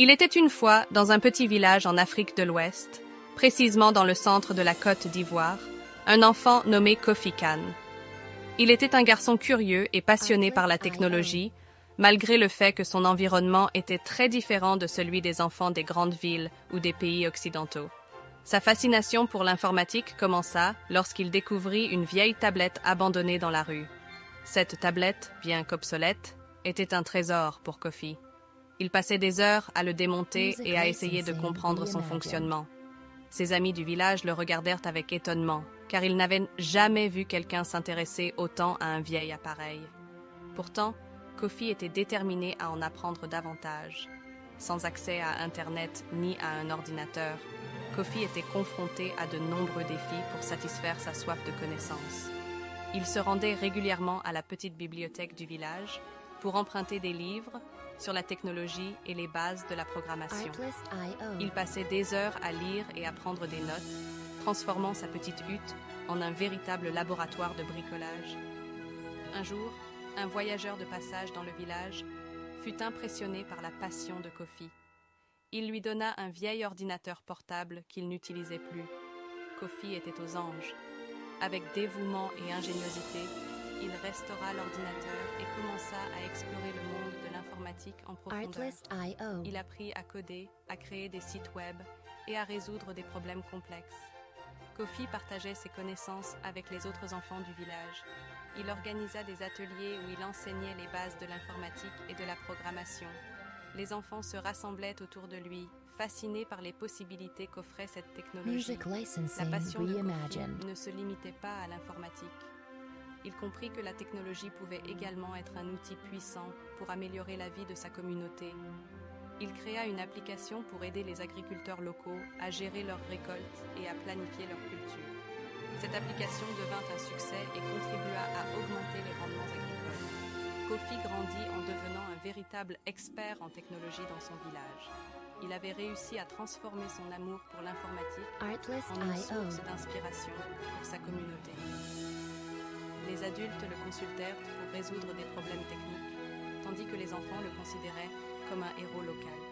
Il était une fois dans un petit village en Afrique de l'Ouest, précisément dans le centre de la Côte d'Ivoire, un enfant nommé Kofi Kane. Il était un garçon curieux et passionné par la technologie, malgré le fait que son environnement était très différent de celui des enfants des grandes villes ou des pays occidentaux. Sa fascination pour l'informatique commença lorsqu'il découvrit une vieille tablette abandonnée dans la rue. Cette tablette, bien qu'obsolète, était un trésor pour Kofi. Il passait des heures à le démonter et à essayer de comprendre son fonctionnement. Ses amis du village le regardèrent avec étonnement, car ils n'avaient jamais vu quelqu'un s'intéresser autant à un vieil appareil. Pourtant, Kofi était déterminé à en apprendre davantage. Sans accès à Internet ni à un ordinateur, Kofi était confronté à de nombreux défis pour satisfaire sa soif de connaissances. Il se rendait régulièrement à la petite bibliothèque du village pour emprunter des livres sur la technologie et les bases de la programmation. Il passait des heures à lire et à prendre des notes, transformant sa petite hutte en un véritable laboratoire de bricolage. Un jour, un voyageur de passage dans le village fut impressionné par la passion de Kofi. Il lui donna un vieil ordinateur portable qu'il n'utilisait plus. Kofi était aux anges. Avec dévouement et ingéniosité, il restaura l'ordinateur et commença à explorer le monde de l'informatique en profondeur. Il apprit à coder, à créer des sites web et à résoudre des problèmes complexes. Kofi partageait ses connaissances avec les autres enfants du village. Il organisa des ateliers où il enseignait les bases de l'informatique et de la programmation. Les enfants se rassemblaient autour de lui, fascinés par les possibilités qu'offrait cette technologie. La passion de Kofi ne se limitait pas à l'informatique. Il comprit que la technologie pouvait également être un outil puissant pour améliorer la vie de sa communauté. Il créa une application pour aider les agriculteurs locaux à gérer leurs récoltes et à planifier leur culture. Cette application devint un succès et contribua à augmenter les rendements agricoles. Kofi grandit en devenant un véritable expert en technologie dans son village. Il avait réussi à transformer son amour pour l'informatique en une source d'inspiration pour sa communauté. Les adultes le consultèrent pour résoudre des problèmes techniques, tandis que les enfants le considéraient comme un héros local.